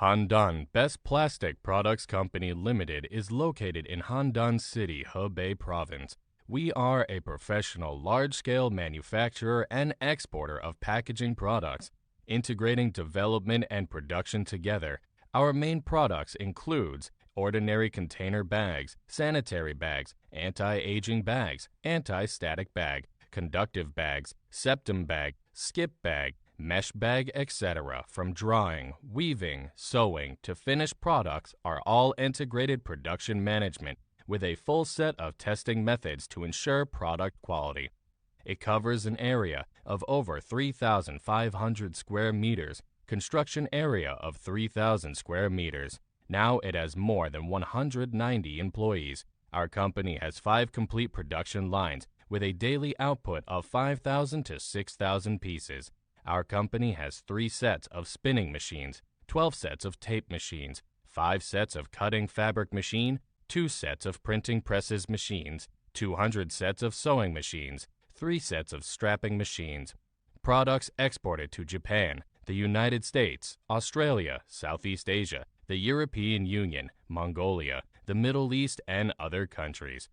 Handan Best Plastic Products Company Limited is located in Handan City, Hebei Province. We are a professional large-scale manufacturer and exporter of packaging products. Integrating development and production together, our main products includes ordinary container bags, sanitary bags, anti-aging bags, anti-static bag, conductive bags, septum bag, skip bag, mesh bag, etc. From drawing, weaving, sewing to finished products are all integrated production management with a full set of testing methods to ensure product quality. It covers an area of over 3,500 square meters, construction area of 3,000 square meters. Now it has more than 190 employees. Our company has 5 complete production lines with a daily output of 5,000 to 6,000 pieces. Our company has 3 sets of spinning machines, 12 sets of tape machines, 5 sets of cutting fabric machine, 2 sets of printing presses machines, 200 sets of sewing machines, 3 sets of strapping machines. Products exported to Japan, the United States, Australia, Southeast Asia, the European Union, Mongolia, the Middle East, and other countries.